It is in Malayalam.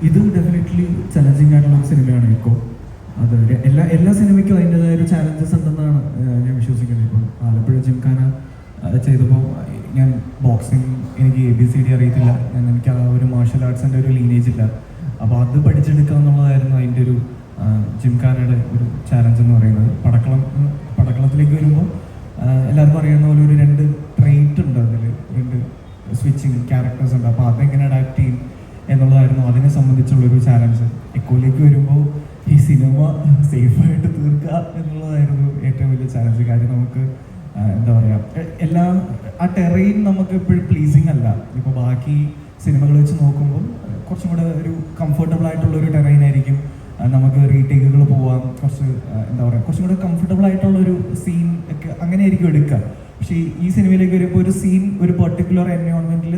ഇത് ഡെഫിനറ്റ്ലി ചലഞ്ചിങ് ആയിട്ടുള്ള ഒരു സിനിമയാണ് ഇക്കോ. അത് എല്ലാ സിനിമയ്ക്കും അതിൻ്റെതായ ഒരു ചാലഞ്ചസ് ഉണ്ടെന്നാണ് ഞാൻ വിശ്വസിക്കുന്നത്. ഇപ്പോൾ ആലപ്പുഴ ജിംഖാന ചെയ്തപ്പോൾ ഞാൻ ബോക്സിങ് എനിക്ക് ABCD അറിയത്തില്ല, എനിക്ക് ആ ഒരു മാർഷൽ ആർട്സിൻ്റെ ഒരു ലീനേജ് ഇല്ല. അപ്പോൾ അത് പഠിച്ചെടുക്കുക എന്നുള്ളതായിരുന്നു അതിൻ്റെ ഒരു ജിംഖാനയുടെ ഒരു ചാലഞ്ച് എന്ന് പറയുന്നത്. പടക്കളത്തിലേക്ക് വരുമ്പോൾ എല്ലാവർക്കും അറിയുന്ന പോലെ ഒരു 2 ട്രെയിറ്റ് ഉണ്ട്, അതിൽ 2 സ്വിച്ചിങ് ക്യാരക്ടേഴ്സ് ഉണ്ട്. അപ്പോൾ അതെങ്ങനെ അഡാപ്റ്റ് ചെയ്യും എന്നുള്ളതായിരുന്നു അതിനെ സംബന്ധിച്ചുള്ളൊരു ചാലഞ്ച്. എക്കോയിലേക്ക് വരുമ്പോൾ ഈ സിനിമ സേഫായിട്ട് തീർക്കുക എന്നുള്ളതായിരുന്നു ഏറ്റവും വലിയ ചാലഞ്ച്. കാര്യം നമുക്ക് എന്താ പറയുക, എല്ലാം ആ ടെറൈൻ നമുക്ക് എപ്പോഴും പ്ലീസിങ് അല്ല. ഇപ്പോൾ ബാക്കി സിനിമകൾ വെച്ച് നോക്കുമ്പോൾ കുറച്ചും കൂടെ ഒരു കംഫർട്ടബിൾ ആയിട്ടുള്ള ഒരു ടെറൈൻ ആയിരിക്കും. നമുക്ക് റീടേക്കുകൾ പോവാം, കുറച്ച് എന്താ പറയുക, കുറച്ചും കൂടെ കംഫർട്ടബിൾ ആയിട്ടുള്ളൊരു സീൻ ഒക്കെ അങ്ങനെ ആയിരിക്കും എടുക്കുക. പക്ഷേ ഈ സിനിമയിലേക്ക് വരുമ്പോൾ ഒരു സീൻ ഒരു പെർട്ടിക്കുലർ എൻവയോൺമെൻറ്റിൽ